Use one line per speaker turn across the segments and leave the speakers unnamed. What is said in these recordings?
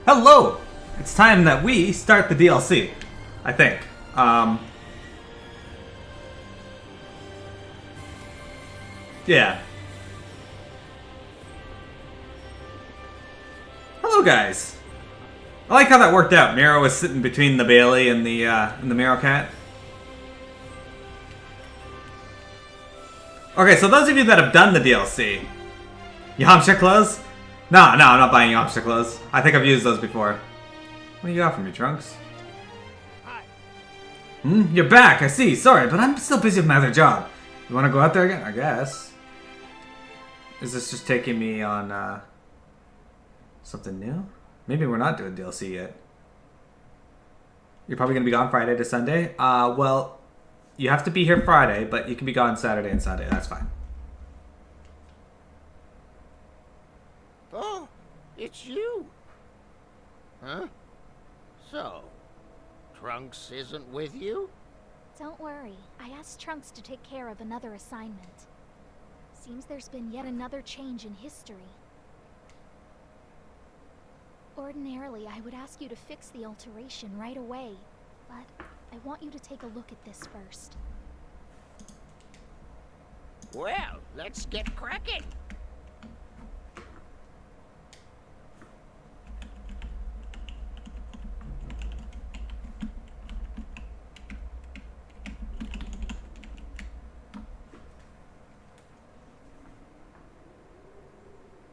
Hello! It's time that we start the DLC, I think. Yeah. Hello, guys. I like how that worked out. Miro was sitting between the Bailey and the Miro cat. Okay, so those of you that have done the DLC, Yamcha clothes? No, I'm not buying Yamcha clothes. I think I've used those before. What do you got for me, Trunks?
Hi.
You're back, I see. Sorry, but I'm still busy with my other job. You want to go out there again? I guess. Is this just taking me on, something new? Maybe we're not doing DLC yet. You're probably going to be gone Friday to Sunday? Well, you have to be here Friday, but you can be gone Saturday and Sunday. That's fine.
Oh, it's you. Huh? So, Trunks isn't with you?
Don't worry. I asked Trunks to take care of another assignment. Seems there's been yet another change in history. Ordinarily, I would ask you to fix the alteration right away, but I want you to take a look at this first.
Well, let's get cracking.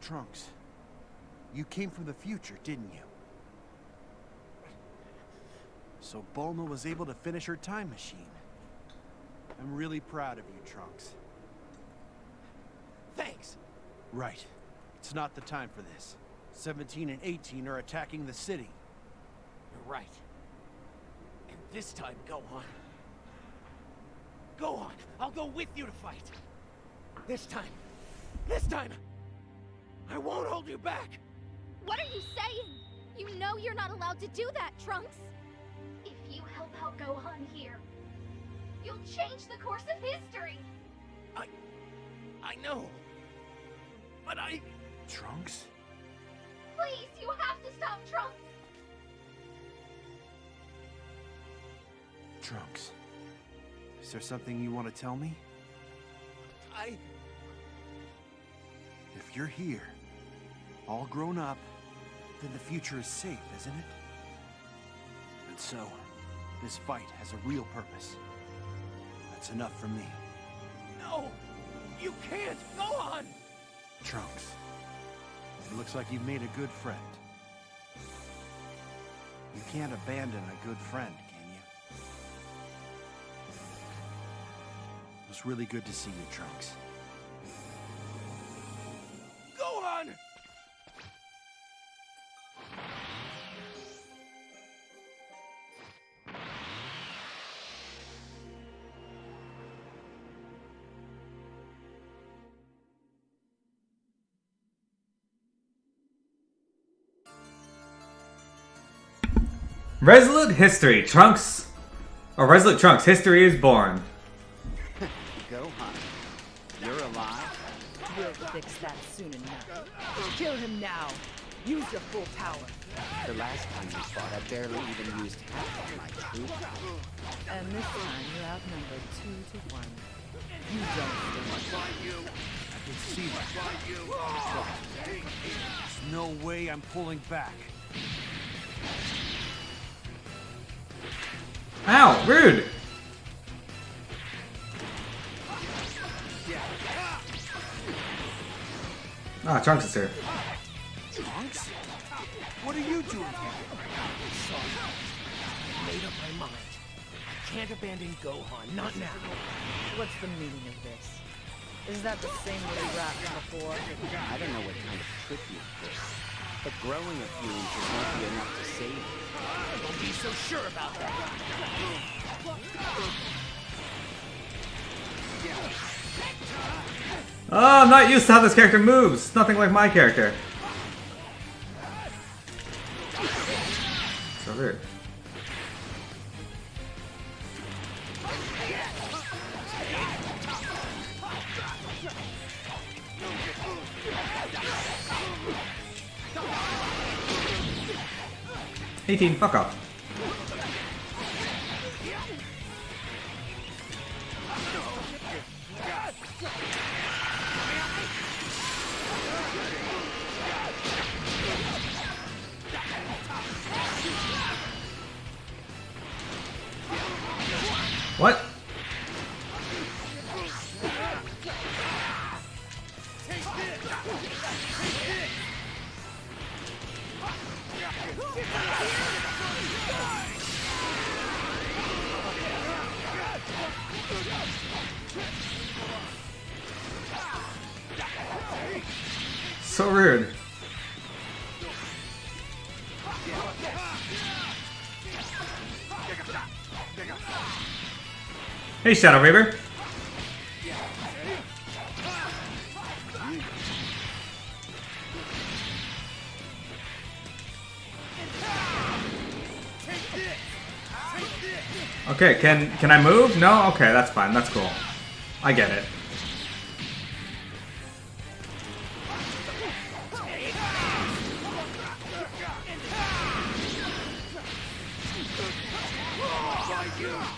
Trunks, you came from the future, didn't you? So Bulma was able to finish her time machine. I'm really proud of you, Trunks.
Thanks.
Right. It's not the time for this. 17 and 18 are attacking the city.
You're right. And this time, Gohan. Gohan, I'll go with you to fight. This time, I won't hold you back.
What are you saying? You know you're not allowed to do that, Trunks. If you help out Gohan here, you'll change the course of history.
I know. But
Trunks?
Please, you have to stop Trunks.
Trunks. Is there something you want to tell me? If you're here, all grown up, then the future is safe, isn't it? And so, this fight has a real purpose. That's enough for me.
No! You can't! Go on!
Trunks, it looks like you've made a good friend. You can't abandon a good friend, can you? It was really good to see you, Trunks.
Go on!
Resolute History, Trunks. Or Resolute Trunks, History is Born.
Gohan, you're alive?
We'll fix that soon enough. Kill him now. Use your full power.
The last time you fought, I barely even used half of my troops.
And this time you're outnumbered 2 to 1. You don't stand.
I can see that. There's no way I'm pulling back.
Ow, rude! Ah, Trunks is here.
Trunks? What are you doing here?
Sorry. I made up my mind. I can't abandon Gohan, not now.
What's the meaning of this? Is that the same little rap from before?
I don't know what kind of trick you pulled, but growing a few inches won't be enough to save you.
Don't be so sure about that.
Oh, I'm not used to how this character moves. Nothing like my character. So weird. 18, fuck off. What? So rude. Hey, Shadow Reaver. Okay, can I move? No? Okay, that's fine. That's cool. I get it.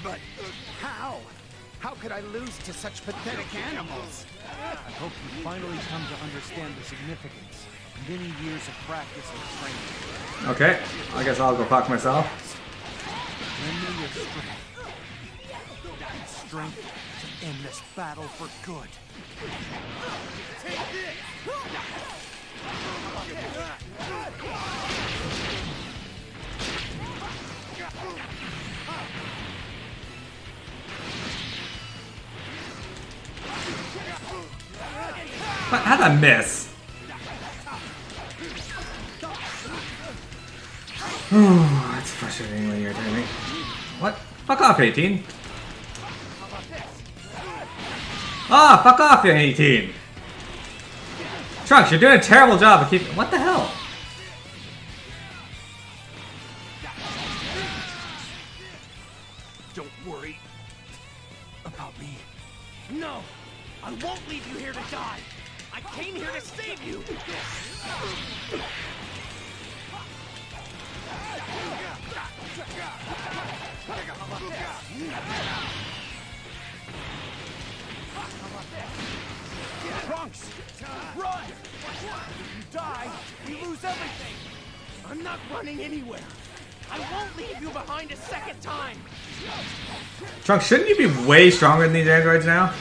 But how? How could I lose to such pathetic animals?
I hope you finally come to understand the significance of many years of practice and training.
Okay, I guess I'll go fuck myself.
Lend me your strength. Strength to end this battle for good.
What? How'd I miss? That's frustratingly irritating. What? Fuck off, 18. Ah, fuck off, you 18. Trunks, you're doing a terrible job of keeping. What the hell?
Don't worry about me.
No! I won't leave you here to die! I came here to save you!
Trunks! Run! If you die, you lose everything!
I'm not running anywhere! I won't leave you behind a second time!
Trunks, shouldn't you be way stronger than these androids now?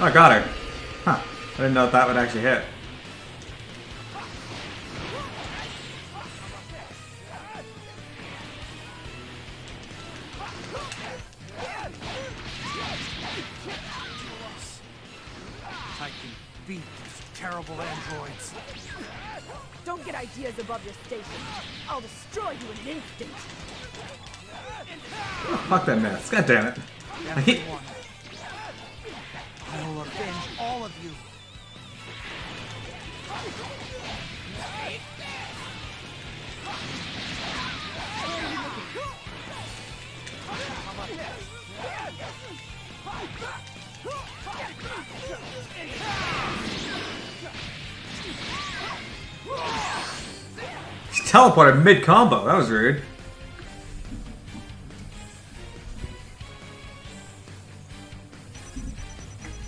Oh, I got her. Huh. I didn't know if that would actually hit.
I can beat these terrible androids.
Don't get ideas above your station. I'll destroy you in an instant.
Oh, fuck that mess. God damn it. I hate.
Everyone. I will avenge all of you.
She teleported mid-combo. That was rude.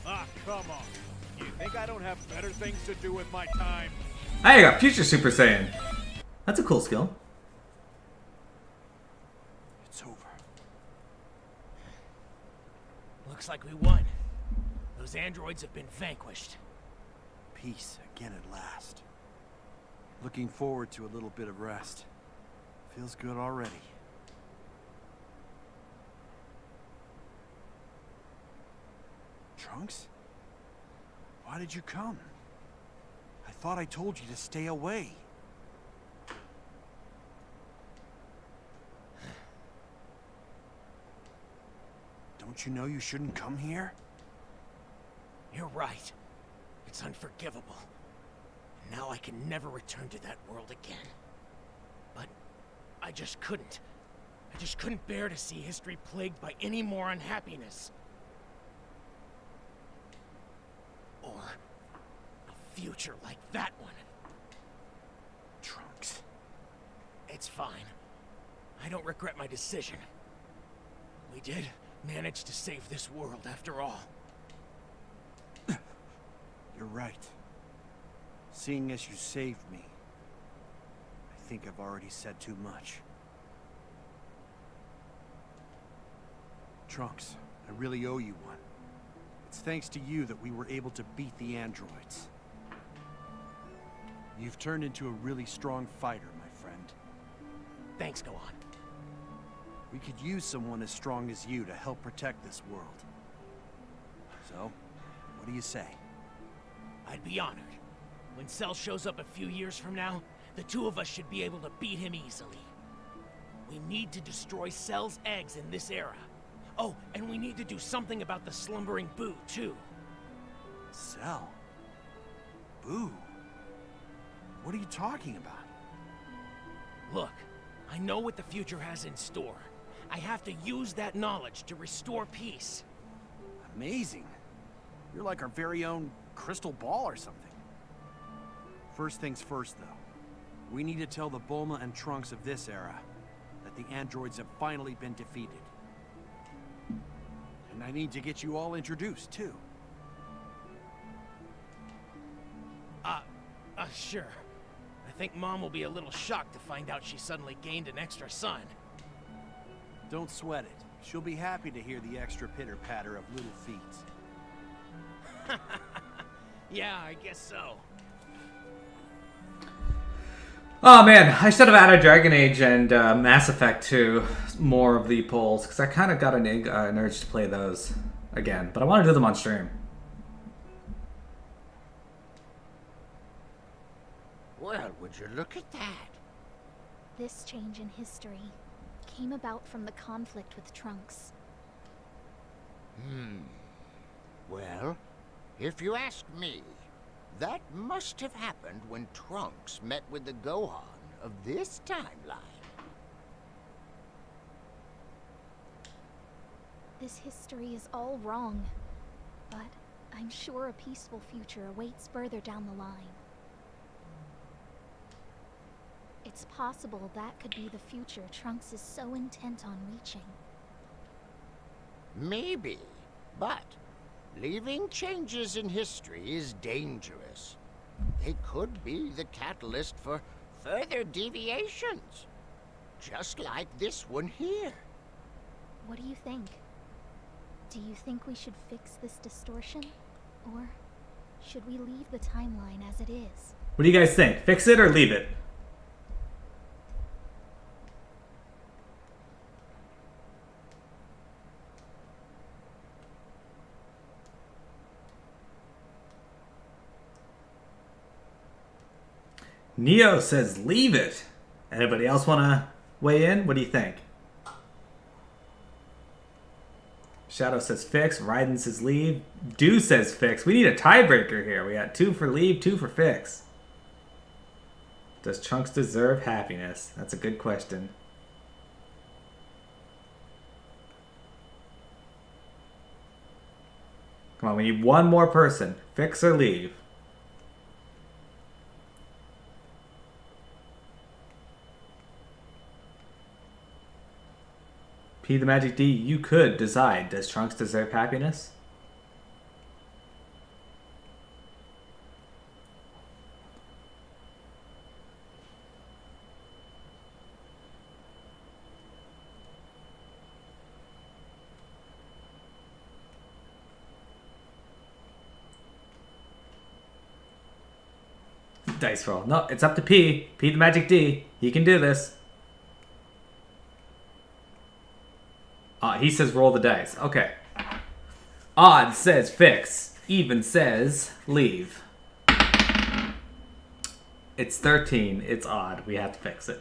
Ah, come on. You think I don't have better things to do with my time?
Hey, I got Future Super Saiyan. That's a cool skill.
It's over.
Looks like we won. Those androids have been vanquished.
Peace again at last. Looking forward to a little bit of rest. Feels good already. Trunks? Why did you come? I thought I told you to stay away. Don't you know you shouldn't come here?
You're right. It's unforgivable. Now I can never return to that world again. But I just couldn't. I just couldn't bear to see history plagued by any more unhappiness. Or a future like that one.
Trunks.
It's fine. I don't regret my decision. We did manage to save this world after all.
You're right. Seeing as you saved me, I think I've already said too much. Trunks, I really owe you one. It's thanks to you that we were able to beat the androids. You've turned into a really strong fighter, my friend.
Thanks, Gohan.
We could use someone as strong as you to help protect this world. So, what do you say?
I'd be honored. When Cell shows up a few years from now, the two of us should be able to beat him easily. We need to destroy Cell's eggs in this era. Oh, and we need to do something about the slumbering Boo, too.
Cell? Boo? What are you talking about?
Look, I know what the future has in store. I have to use that knowledge to restore peace.
Amazing. You're like our very own crystal ball or something. First things first, though. We need to tell the Bulma and Trunks of this era that the androids have finally been defeated. And I need to get you all introduced, too.
Sure. I think Mom will be a little shocked to find out she suddenly gained an extra son.
Don't sweat it. She'll be happy to hear the extra pitter-patter of little feet.
Yeah, I guess so.
Oh man, I should have added Dragon Age and Mass Effect to more of the polls, because I kind of got an urge to play those again, but I want to do them on stream.
Well, would you look at that?
This change in history came about from the conflict with Trunks.
Well, if you ask me, that must have happened when Trunks met with the Gohan of this timeline.
This history is all wrong, but I'm sure a peaceful future awaits further down the line. It's possible that could be the future Trunks is so intent on reaching.
Maybe, but leaving changes in history is dangerous. They could be the catalyst for further deviations, just like this one here.
What do you think? Do you think we should fix this distortion? Or should we leave the timeline as it is?
What do you guys think? Fix it or leave it? Neo says leave it. Anybody else want to weigh in? What do you think? Shadow says fix. Raiden says leave. Do says fix. We need a tiebreaker here. We got 2 for leave, 2 for fix. Does Trunks deserve happiness? That's a good question. Come on, we need one more person. Fix or leave. P the Magic D, you could decide. Does Trunks deserve happiness? Dice roll. No, it's up to P. P the Magic D. He can do this. He says roll the dice. Okay. Odd says fix. Even says leave. It's 13. It's odd. We have to fix it.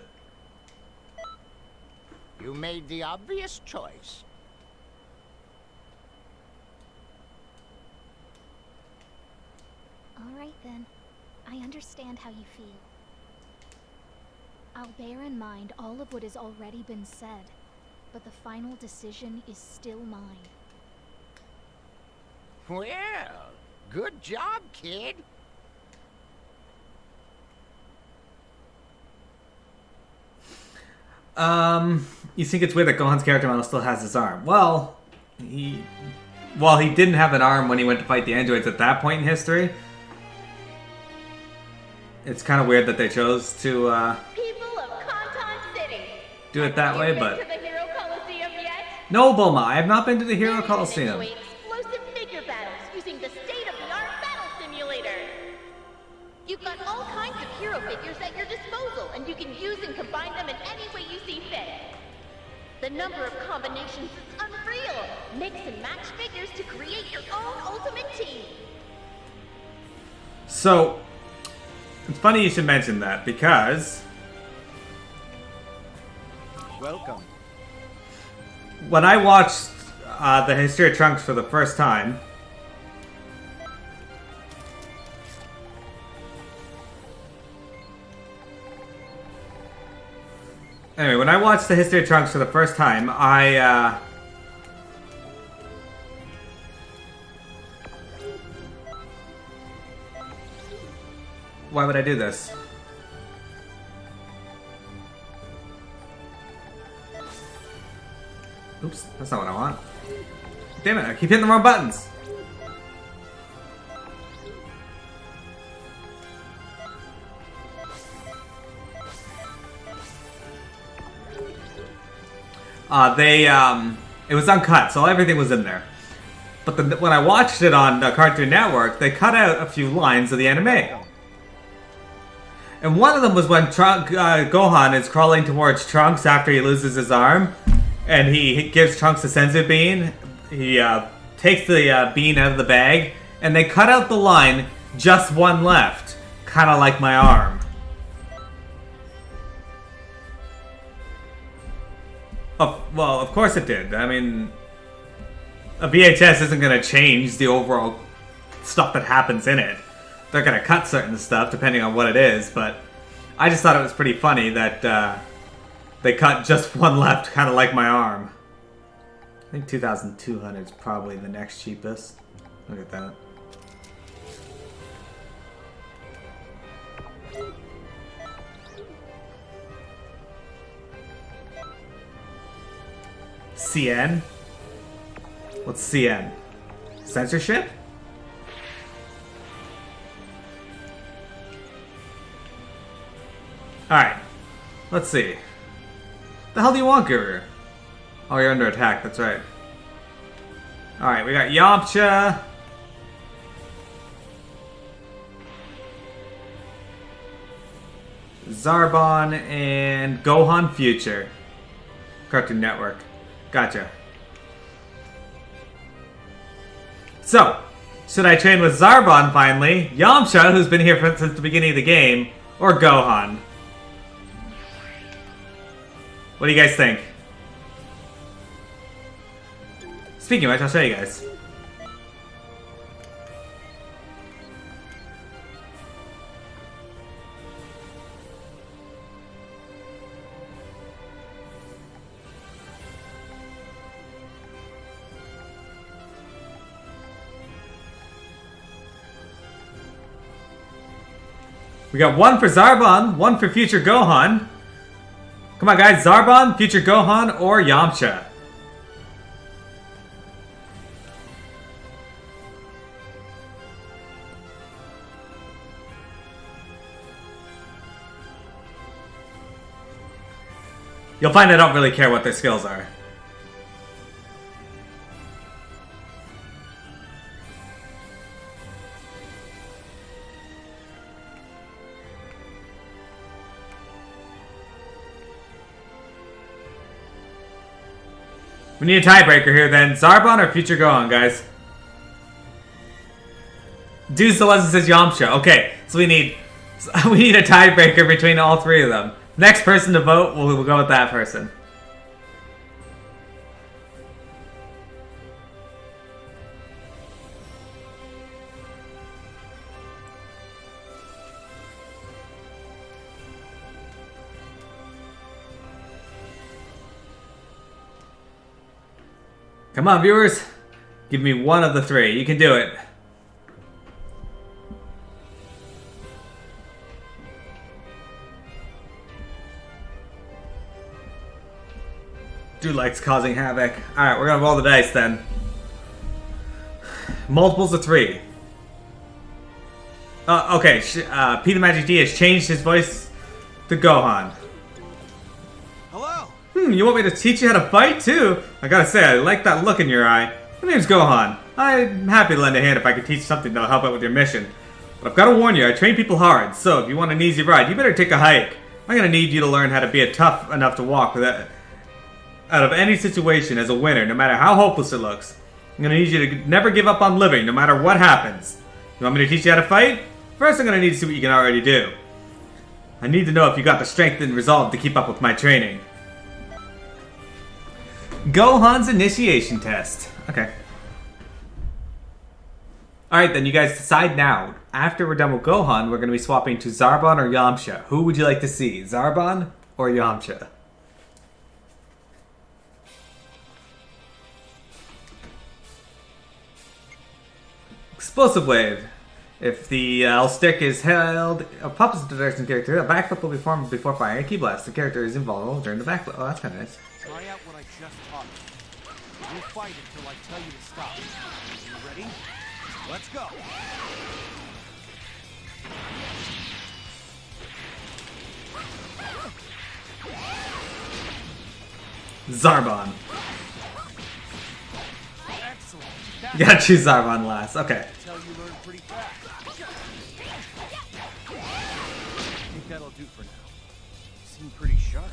You made the obvious choice.
I understand how you feel. I'll bear in mind all of what has already been said, but the final decision is still mine.
Well, good job, kid.
You think it's weird that Gohan's character model still has his arm? Well, he didn't have an arm when he went to fight the androids at that point in history. It's kind of weird that they chose to
People of Kanton City.
do it that way, but...
To the Hero Coliseum yet?
No, Bulma, I have not been to the Hero Coliseum.
Enjoy explosive figure battles using the state-of-the-art battle simulator. You've got all kinds of hero figures at your disposal, and you can use and combine them in any way you see fit. The number of combinations is unreal. Mix and match figures to create your own ultimate team.
So, it's funny you should mention that, because
Welcome.
when I watched the history of Trunks for the first time, anyway, when I watched the history of Trunks for the first time, why would I do this? Oops, that's not what I want. Damn it, I keep hitting the wrong buttons. It was uncut, so everything was in there. But when I watched it on Cartoon Network, they cut out a few lines of the anime. And one of them was when Gohan is crawling towards Trunks after he loses his arm, and he gives Trunks a senzu bean. He takes the bean out of the bag, and they cut out the line, "Just one left," kind of like my arm. Oh, well, of course it did. I mean, a VHS isn't going to change the overall stuff that happens in it. They're going to cut certain stuff depending on what it is, but I just thought it was pretty funny that they cut just one left, kind of like my arm. I think 2,200 is probably the next cheapest. Look at that. CN? What's CN? Censorship? Alright. Let's see. The hell do you want, Guru? Oh, you're under attack, that's right. Alright, we got Yamcha. Zarbon and Gohan Future. Cartoon Network. Gotcha. So, should I train with Zarbon finally, Yamcha, who's been here since the beginning of the game, or Gohan? What do you guys think? Speaking of which, I'll show you guys. We got one for Zarbon, one for future Gohan. Come on, guys. Zarbon, future Gohan, or Yamcha. You'll find I don't really care what their skills are. We need a tiebreaker here then. Zarbon or future Gohan, guys? Deuce Celeste says Yamcha. Okay, so we need a tiebreaker between all three of them. Next person to vote, we'll go with that person. Come on, viewers. Give me one of the three. You can do it. Dude likes causing havoc. Alright, we're gonna roll the dice then. Multiples of 3. Okay, Peter Magic D has changed his voice to Gohan.
Hello.
You want me to teach you how to fight too? I gotta say, I like that look in your eye. My name's Gohan. I'm happy to lend a hand if I can teach something that'll help out with your mission. But I've gotta warn you, I train people hard, so if you want an easy ride, you better take a hike. I'm gonna need you to learn how to be tough enough to walk out of any situation as a winner, no matter how hopeless it looks. I'm gonna need you to never give up on living, no matter what happens. You want me to teach you how to fight? First, I'm gonna need to see what you can already do. I need to know if you got the strength and resolve to keep up with my training. Gohan's initiation test. Okay. Alright, then you guys decide now. After we're done with Gohan, we're gonna be swapping to Zarbon or Yamcha. Who would you like to see? Zarbon or Yamcha? Explosive Wave. If the L stick is held opposite the direction character, a backflip will be formed before firing a key blast. The character is invulnerable during the backflip. Oh, that's kind of nice.
Try out what I just taught you. We'll fight until I tell you to stop. You ready? Let's go.
Zarbon.
Excellent.
You gotta choose Zarbon last. Okay.
Tell you learn pretty fast. I think that'll do for now. You seem pretty sharp.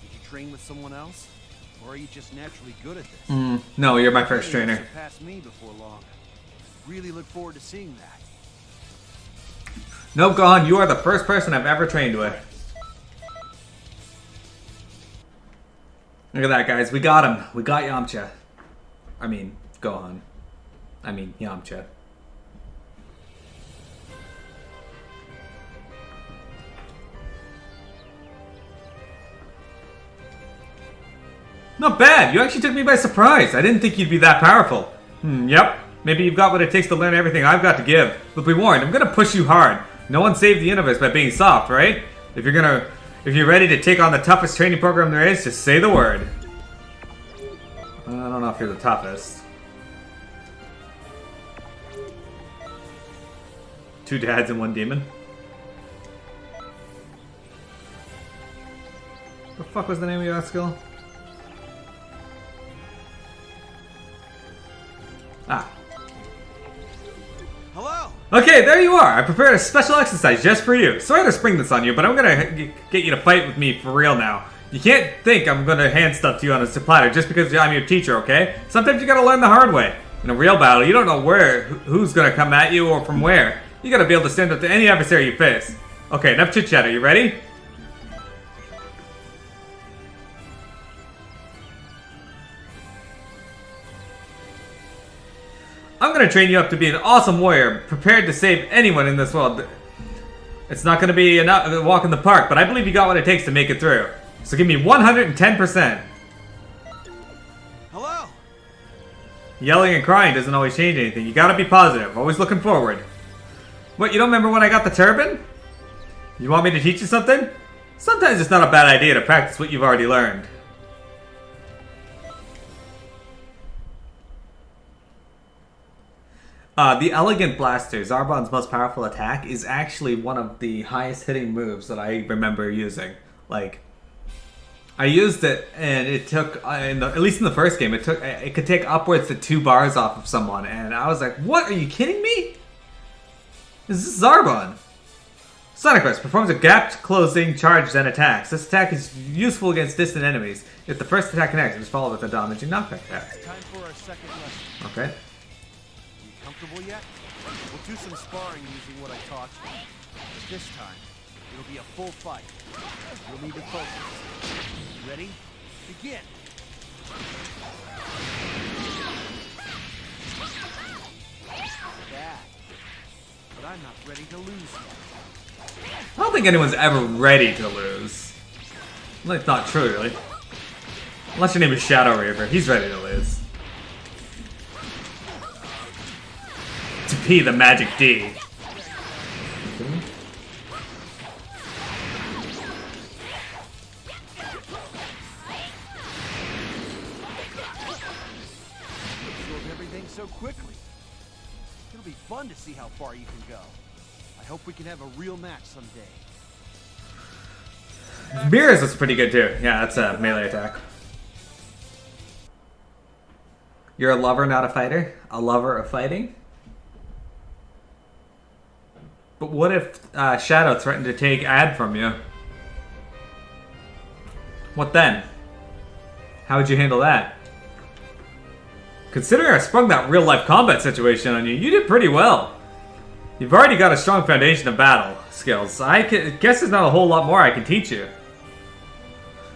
Did you train with someone else? Or are you just naturally good at this?
No, you're my first trainer.
Surpass me before long. Really look forward to seeing that.
Nope, Gohan, you are the first person I've ever trained with. Look at that, guys. We got him. We got Yamcha. I mean, Gohan. I mean, Yamcha. Not bad. You actually took me by surprise. I didn't think you'd be that powerful. Yep. Maybe you've got what it takes to learn everything I've got to give. But be warned, I'm gonna push you hard. No one saved the universe by being soft, right? If you're ready to take on the toughest training program there is, just say the word. I don't know if you're the toughest. 2 dads and 1 demon. What the fuck was the name of your skill? Ah.
Hello.
Okay, there you are. I prepared a special exercise just for you. Sorry to spring this on you, but I'm gonna get you to fight with me for real now. You can't think I'm gonna hand stuff to you on a platter just because I'm your teacher, okay? Sometimes you gotta learn the hard way. In a real battle, you don't know who's gonna come at you or from where. You gotta be able to stand up to any adversary you face. Okay, enough chit chat. Are you ready? I'm gonna train you up to be an awesome warrior, prepared to save anyone in this world. It's not gonna be a walk in the park, but I believe you got what it takes to make it through. So give me 110%.
Hello.
Yelling and crying doesn't always change anything. You gotta be positive, always looking forward. What, you don't remember when I got the turban? You want me to teach you something? Sometimes it's not a bad idea to practice what you've already learned. The Elegant Blaster, Zarbon's most powerful attack, is actually one of the highest hitting moves that I remember using. Like, I used it and it took, at least in the first game, it could take upwards to 2 bars off of someone, and I was like, what, are you kidding me? This is Zarbon. Xenoverse performs a gap-closing charge then attacks. This attack is useful against distant enemies. If the first attack connects, it is followed with a damaging knockback attack.
Time for our second lesson.
Okay.
Comfortable yet? We'll do some sparring using what I taught you. But this time, it'll be a full fight. You'll need to focus. Ready? Begin! Bad. But I'm not ready to lose yet.
I don't think anyone's ever ready to lose. Like, not true, really. Unless your name is Shadow Reaper. He's ready to lose. to be the Magic D.
Absorb everything so quickly. It'll be fun to see how far you can go. I hope we can have a real match someday.
Mirrors was pretty good too. Yeah, that's a melee attack. You're a lover, not a fighter? A lover of fighting? But what if Shadow threatened to take Ad from you? What then? How would you handle that? Considering I sprung that real-life combat situation on you, you did pretty well. You've already got a strong foundation of battle skills. I guess there's not a whole lot more I can teach you.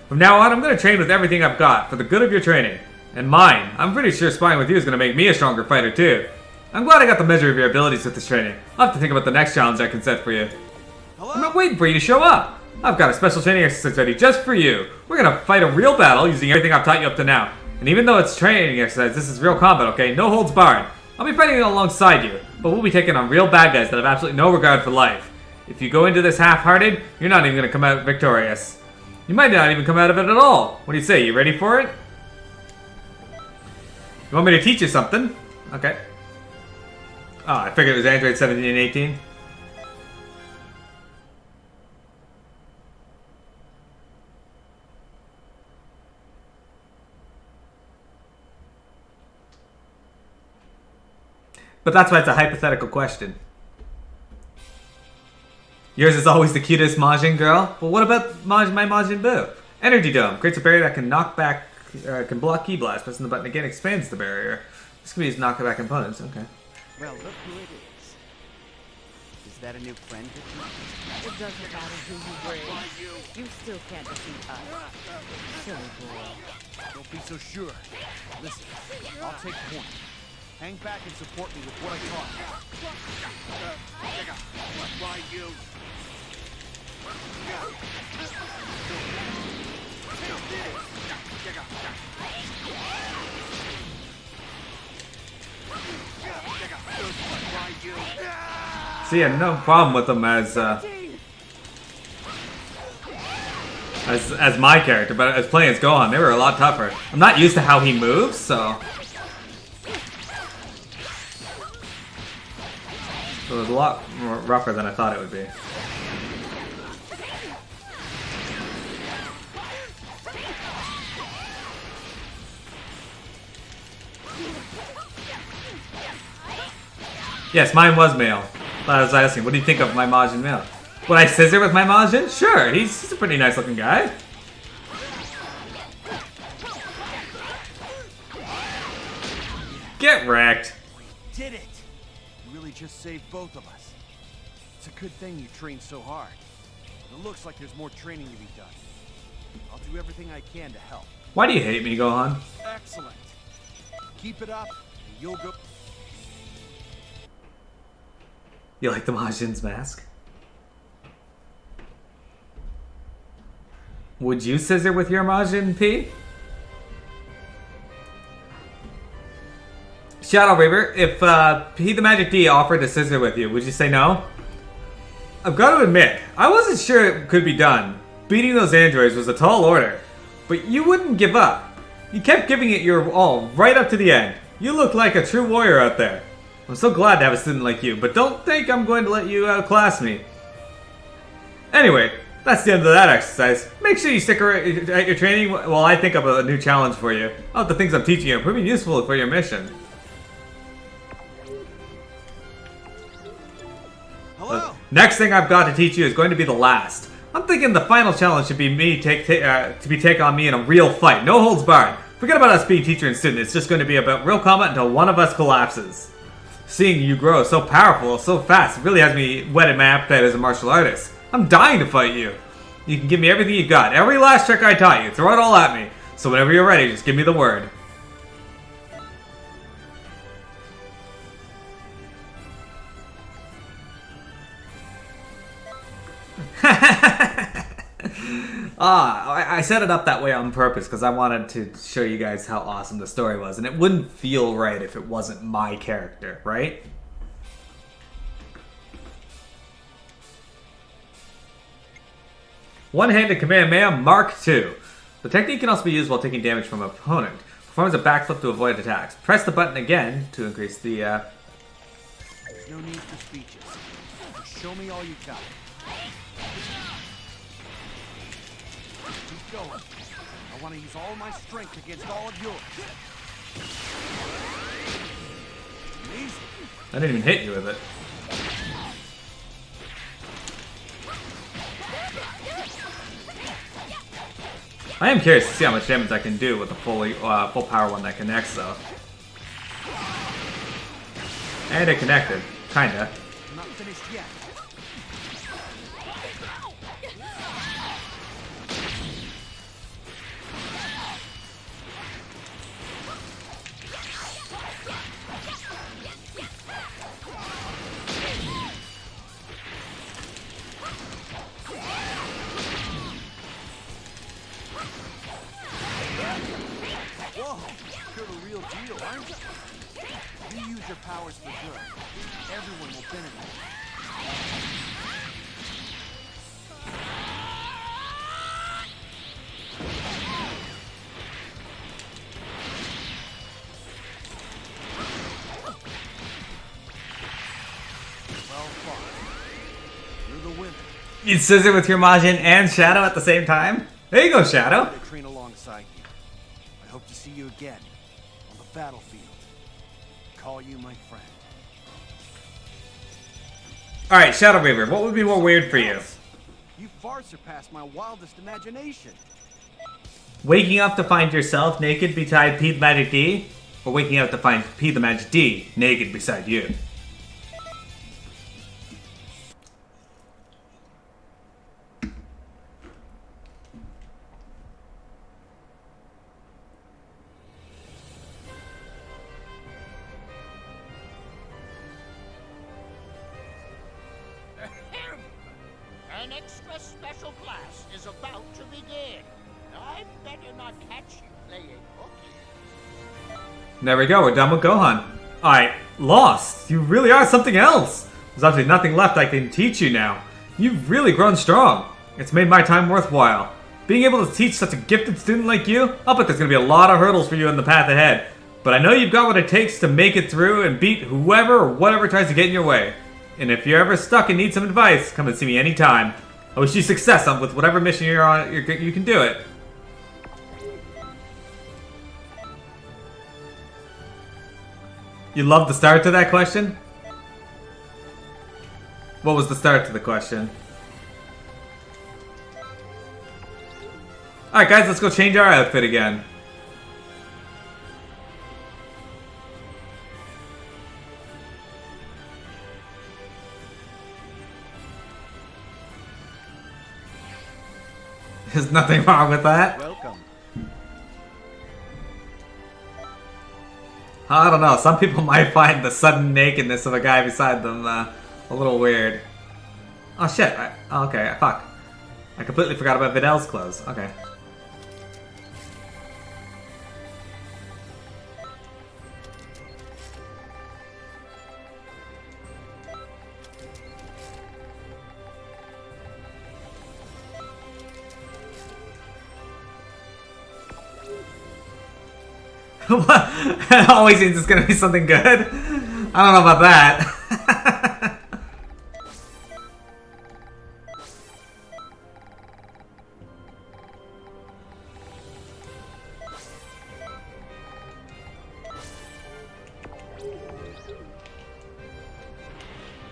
From now on, I'm going to train with everything I've got for the good of your training. And mine. I'm pretty sure sparring with you is going to make me a stronger fighter too. I'm glad I got the measure of your abilities with this training. I'll have to think about the next challenge I can set for you.
Hello?
I'm not waiting for you to show up. I've got a special training exercise ready just for you. We're going to fight a real battle using everything I've taught you up to now. And even though it's training exercise, this is real combat, okay? No holds barred. I'll be fighting alongside you, but we'll be taking on real bad guys that have absolutely no regard for life. If you go into this half-hearted, you're not even going to come out victorious. You might not even come out of it at all. What do you say? You ready for it? You want me to teach you something? Okay. Oh, I figured it was Android 17 and 18. But that's why it's a hypothetical question. Yours is always the cutest Majin girl. Well, what about my Majin Buu? Energy Dome creates a barrier that can knock back, can block Ki Blast. Pressing the button again expands the barrier. This can be used to knock back components. Okay.
Well, look who it is. Is that a new friend with you?
It doesn't matter who you bring. You still can't defeat us. Silly boy.
Don't be so sure. Listen, I'll take point. Hang back and support me with what I taught you. Why you?
See, I have no problem with him as my character, but as playing as Gohan, they were a lot tougher. I'm not used to how he moves, so it was a lot more rougher than I thought it would be. Yes, mine was male. I was asking, what do you think of my Majin male? Would I scissor with my Majin? Sure, he's a pretty nice looking guy. Get wrecked.
Did it! You really just saved both of us. It's a good thing you trained so hard. It looks like there's more training to be done. I'll do everything I can to help.
Why do you hate me, Gohan?
Excellent. Keep it up, and you'll go.
You like the Majin's mask? Would you scissor with your Majin, P? Shadow Reaver, if P the Magic D offered to scissor with you, would you say no? I've got to admit, I wasn't sure it could be done. Beating those androids was a tall order, but you wouldn't give up. You kept giving it your all right up to the end. You look like a true warrior out there. I'm so glad to have a student like you, but don't think I'm going to let you outclass me. Anyway, that's the end of that exercise. Make sure you stick at your training while I think of a new challenge for you. I hope the things I'm teaching you are proving useful for your mission.
Hello?
Next thing I've got to teach you is going to be the last. I'm thinking the final challenge should be me to take on me in a real fight. No holds barred. Forget about us being teacher and student. It's just going to be about real combat until one of us collapses. Seeing you grow so powerful, so fast, really has me whetted my appetite as a martial artist. I'm dying to fight you. You can give me everything you got. Every last trick I taught you. Throw it all at me. So whenever you're ready, just give me the word. I set it up that way on purpose because I wanted to show you guys how awesome the story was, and it wouldn't feel right if it wasn't my character, right? One-handed Kamehameha Mark II. The technique can also be used while taking damage from an opponent. Performs a backflip to avoid attacks. Press the button again to increase the.
There's no need for speeches. Just show me all you got. Keep going. I want to use all my strength against all of yours. Easy.
I didn't even hit you with it. I am curious to see how much damage I can do with a full power one that connects, though. And it connected, kinda.
I'm not finished yet. Whoa, you're the real deal, aren't you? You use your powers for good. Everyone will benefit. Well fought. You're the winner.
You scissor with your Majin and Shadow at the same time? There you go, Shadow.
To train alongside you. I hope to see you again on the battlefield. Call you my friend.
Alright, Shadow Reaver, what would be more weird for you?
You far surpassed my wildest imagination.
Waking up to find yourself naked beside P the Magic D? Or waking up to find P the Magic D naked beside you?
An extra special class is about to begin. I better not catch you playing hooky.
There we go, we're done with Gohan. Alright, Lost, you really are something else. There's actually nothing left I can teach you now. You've really grown strong. It's made my time worthwhile. Being able to teach such a gifted student like you, I'll bet there's going to be a lot of hurdles for you in the path ahead. But I know you've got what it takes to make it through and beat whoever or whatever tries to get in your way. And if you're ever stuck and need some advice, come and see me anytime. I wish you success with whatever mission you're on. You can do it. You love the start to that question? What was the start to the question? Alright guys, let's go change our outfit again. There's nothing wrong with that.
Welcome.
I don't know, some people might find the sudden nakedness of a guy beside them a little weird. Oh shit, okay, fuck. I completely forgot about Vidal's clothes, okay. What? It always means it's gonna be something good. I don't know about that.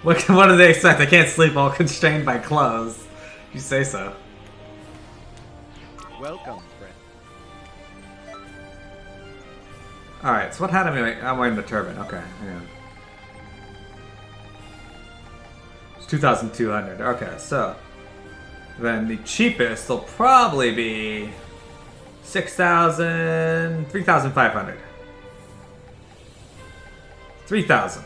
What do they expect? I can't sleep while constrained by clothes. You say so.
Welcome, friend.
Alright, so what hat am I wearing? I'm wearing the turban. Okay, hang on. It's 2,200. Okay, so then the cheapest will probably be 6,000, 3,500. 3,000.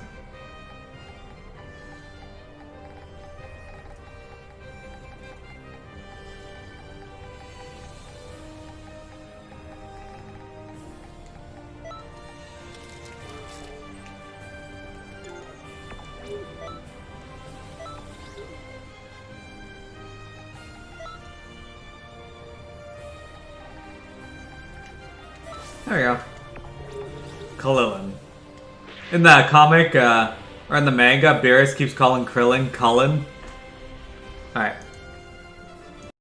There we go. Krillin. In the comic, or in the manga, Beerus keeps calling Krillin Cullen. Alright.